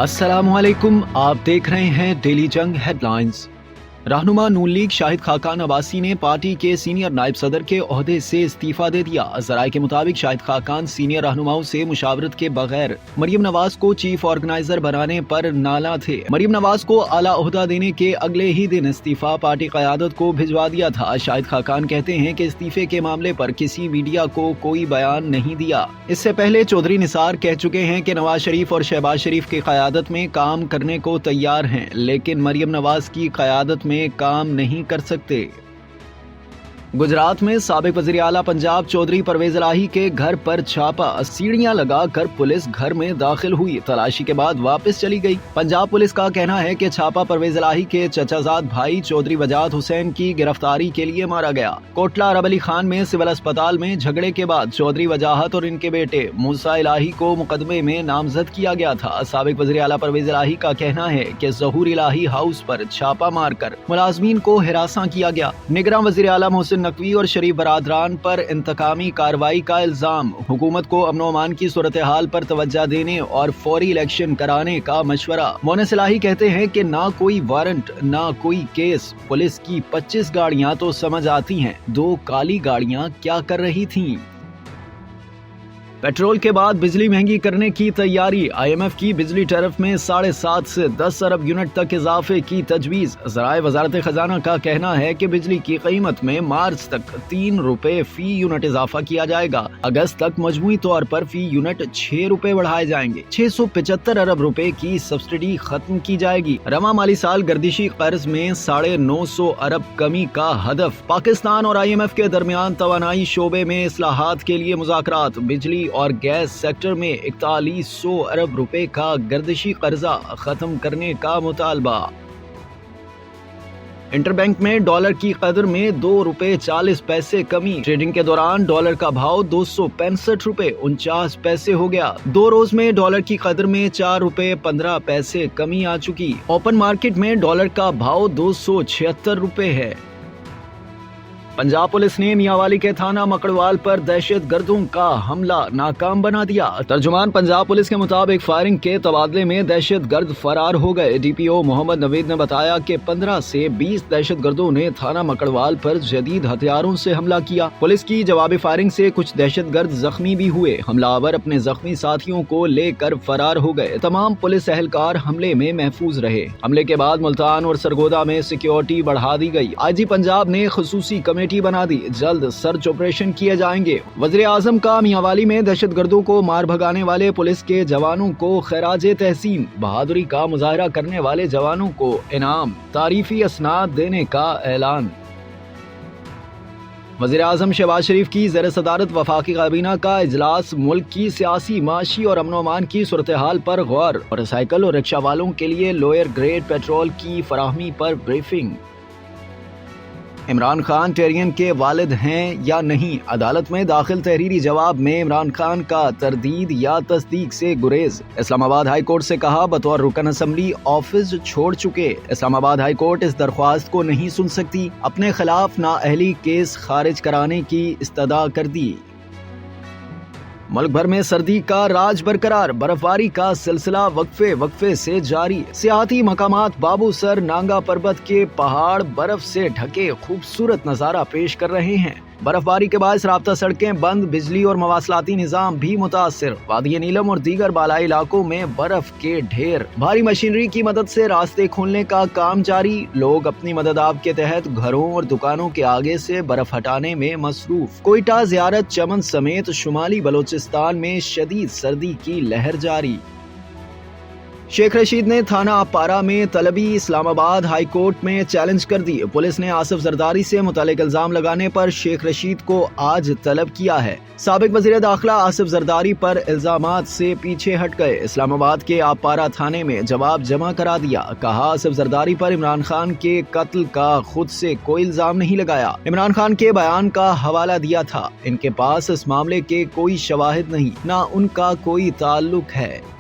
अस्सलामुअलैकुम, आप देख रहे हैं डेली जंग हेडलाइंस। रहनुमा नून लीग शाहिद खाकान अब्बासी ने पार्टी के सीनियर नायब सदर के ओहदे से इस्तीफा दे दिया। ज़राए के मुताबिक शाहिद खाकान सीनियर रहनुमाओं से मुशावरत के बगैर मरियम नवाज को चीफ ऑर्गेनाइजर बनाने पर नाला थे। मरियम नवाज को आला ओहदा देने के अगले ही दिन इस्तीफा पार्टी क़यादत को भिजवा दिया था। शाहिद खाकान कहते हैं कि इस्तीफे के मामले पर किसी मीडिया को कोई बयान नहीं दिया। इससे पहले चौधरी निसार कह चुके हैं कि नवाज शरीफ और शहबाज शरीफ की क़यादत में काम करने को तैयार हैं, लेकिन मरियम नवाज की क़यादत में काम नहीं कर सकते। गुजरात में साबिक वज़ीर आला पंजाब चौधरी परवेज इलाही के घर पर छापा, सीढ़ियां लगाकर पुलिस घर में दाखिल हुई, तलाशी के बाद वापस चली गई। पंजाब पुलिस का कहना है कि छापा परवेज इलाही के चचाजाद भाई चौधरी वजाहत हुसैन की गिरफ्तारी के लिए मारा गया। कोटला अरब अली खान में सिविल अस्पताल में झगड़े के बाद चौधरी वजाहत और इनके बेटे मूसा इलाही को मुकदमे में नामजद किया गया था। साबिक वज़ीर आला परवेज इलाही का कहना है कि ज़हूर इलाही हाउस पर छापा मारकर मुलाजमीन को हिरासा किया गया। निगरान वज़ीर आला मोहसिन नकवी और शरीफ बरादरान पर इंतकामी कार्रवाई का इल्जाम। हुकूमत को अमन अमान की सूरत हाल पर तवज्जो देने और फौरी इलेक्शन कराने का मशवरा। मोनिस इलाही कहते हैं कि ना कोई वारंट ना कोई केस, पुलिस की 25 गाड़ियां तो समझ आती हैं, 2 काली गाड़ियां क्या कर रही थीं। पेट्रोल के बाद बिजली महंगी करने की तैयारी। IMF की बिजली टैरिफ में 7.5 से 10 अरब यूनिट तक इजाफे की तजवीज़। ज़राए वज़ारत खजाना का कहना है कि बिजली की कीमत में मार्च तक 3 रुपए फी यूनिट इजाफा किया जाएगा। अगस्त तक मजमूई तौर पर फी यूनिट 6 रुपए बढ़ाए जाएंगे। 675 अरब रुपए की सब्सिडी खत्म की जाएगी। रवा माली साल गर्दिशी कर्ज में 950 अरब कमी का हदफ। पाकिस्तान और IMF के दरमियान तवानाई शोबे में इस्लाहात के लिए मुज़ाकरात। बिजली और गैस सेक्टर में 4100 अरब रुपए का गर्दिशी कर्जा खत्म करने का मुतालबा। इंटरबैंक में डॉलर की कदर में 2 रुपए 40 पैसे कमी। ट्रेडिंग के दौरान डॉलर का भाव 265 रुपए 49 पैसे हो गया। 2 रोज में डॉलर की कदर में 4 रुपए 15 पैसे कमी आ चुकी। ओपन मार्केट में डॉलर का भाव 276 रुपए है। पंजाब पुलिस ने मियांवाली के थाना मकड़वाल पर दहशत गर्दों का हमला नाकाम बना दिया। तर्जुमान पंजाब पुलिस के मुताबिक फायरिंग के तबादले में दहशत गर्द फरार हो गए। DPO मोहम्मद नवीद ने बताया कि 15 से 20 दहशत गर्दों ने थाना मकड़वाल पर जदीद हथियारों से हमला किया। पुलिस की जवाबी फायरिंग से कुछ दहशत गर्द जख्मी भी हुए। हमलावर अपने जख्मी साथियों को लेकर फरार हो गए। तमाम पुलिस एहलकार हमले में महफूज रहे। हमले के बाद मुल्तान और सरगोदा में सिक्योरिटी बढ़ा दी गई। IG पंजाब ने खुसूसी कमेटी बना दी, जल्द सर्च ऑपरेशन किए जाएंगे। वज़ीर आज़म का मियांवाली में दहशतगर्दों को मार भगाने वाले पुलिस के जवानों को खैराजे तहसीन। बहादुरी का मुजाहरा करने वाले जवानों को इनाम, तारीफी असनाद देने का ऐलान। वज़ीर आज़म शहबाज शरीफ की ज़ेर सदारत वफाकी काबीना का इजलास। मुल्क की सियासी, माशी और अमन अमान की सूरत हाल पर गौर। मोटरसाइकिल और रिक्शा वालों के लिए लोअर ग्रेड पेट्रोल की फराहमी पर ब्रीफिंग। इमरान खान टेरियन के वालिद हैं या नहीं? अदालत में दाखिल तहरीरी जवाब में इमरान खान का तरदीद या तस्दीक से गुरेज। इस्लामाबाद हाई कोर्ट से कहा, बतौर रुकन असम्बली ऑफिस छोड़ चुके। इस्लामाबाद हाई कोर्ट इस दरख्वास्त को नहीं सुन सकती। अपने खिलाफ नाअहली केस खारिज कराने की इस्तदा कर दी। मुल्क भर में सर्दी का राज बरकरार। बर्फबारी का सिलसिला वक्फे से जारी। सियाहती मकामात बाबूसर, नांगा पर्वत के पहाड़ बर्फ से ढके खूबसूरत नजारा पेश कर रहे हैं। बर्फबारी के बाद राब्ता सड़कें बंद, बिजली और मवासलाती निजाम भी मुतासिर। वादी नीलम और दीगर बालाई इलाकों में बर्फ के ढेर। भारी मशीनरी की मदद से रास्ते खोलने का काम जारी। लोग अपनी मदद आप के तहत घरों और दुकानों के आगे से बर्फ हटाने में मसरूफ। कोयटा, ज़ियारत, चमन समेत शुमाली बलोचिस्तान में शदीद सर्दी की लहर जारी। शेख रशीद ने थाना अपारा में तलबी इस्लामाबाद हाई कोर्ट में चैलेंज कर दी। पुलिस ने आसिफ जरदारी से मुतालिक इल्जाम लगाने पर शेख रशीद को आज तलब किया है। साबिक वज़ीर दाखिला आसिफ जरदारी पर इल्जामात से पीछे हट गए। इस्लामाबाद के अपारा थाने में जवाब जमा करा दिया। कहा, आसिफ जरदारी पर इमरान खान के कत्ल का खुद से कोई इल्जाम नहीं लगाया। इमरान खान के बयान का हवाला दिया था। इनके पास इस मामले के कोई शवाहिद नहीं, ना उनका कोई ताल्लुक है।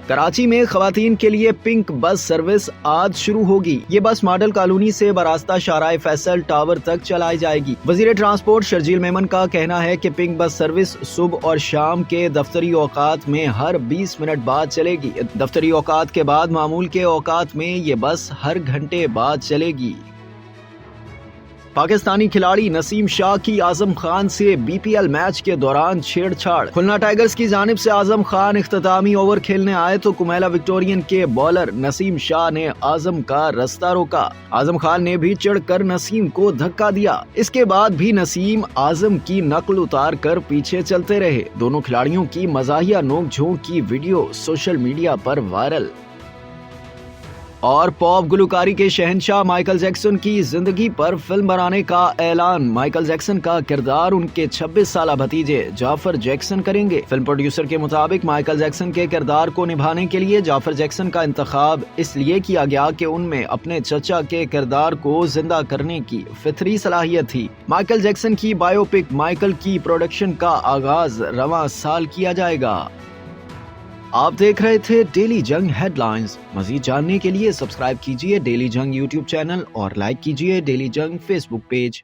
कराची में खवातीन के लिए पिंक बस सर्विस आज शुरू होगी। ये बस मॉडल कॉलोनी से बरास्ता शाहराह फैसल टावर तक चलाई जाएगी। वजीर ट्रांसपोर्ट शर्जील मेमन का कहना है कि पिंक बस सर्विस सुबह और शाम के दफ्तरी औकात में हर 20 मिनट बाद चलेगी। दफ्तरी औकात के बाद मामूल के औकात में ये बस हर घंटे बाद चलेगी। पाकिस्तानी खिलाड़ी नसीम शाह की आजम खान से बीपीएल मैच के दौरान छेड़छाड़। खुलना टाइगर्स की जानिब से आजम खान इख्तितामी ओवर खेलने आए तो कुमेला विक्टोरियन के बॉलर नसीम शाह ने आजम का रास्ता रोका। आजम खान ने भी चढ़कर नसीम को धक्का दिया। इसके बाद भी नसीम आजम की नकल उतार कर पीछे चलते रहे। दोनों खिलाड़ियों की मजाहिया नोकझोंक की वीडियो सोशल मीडिया पर वायरल। और पॉप गुलकारी के शहंशाह माइकल जैक्सन की जिंदगी पर फिल्म बनाने का ऐलान। माइकल जैक्सन का किरदार उनके 26 साल भतीजे जाफर जैक्सन करेंगे। फिल्म प्रोड्यूसर के मुताबिक माइकल जैक्सन के किरदार को निभाने के लिए जाफर जैक्सन का इंतखाब इसलिए किया गया कि उनमें अपने चचा के किरदार को जिंदा करने की फितरी सलाहियत थी। माइकल जैक्सन की बायोपिक माइकल की प्रोडक्शन का आगाज रवां साल किया जाएगा। आप देख रहे थे डेली जंग हेडलाइंस। मजीद जानने के लिए सब्सक्राइब कीजिए डेली जंग यूट्यूब चैनल और लाइक कीजिए डेली जंग फेसबुक पेज।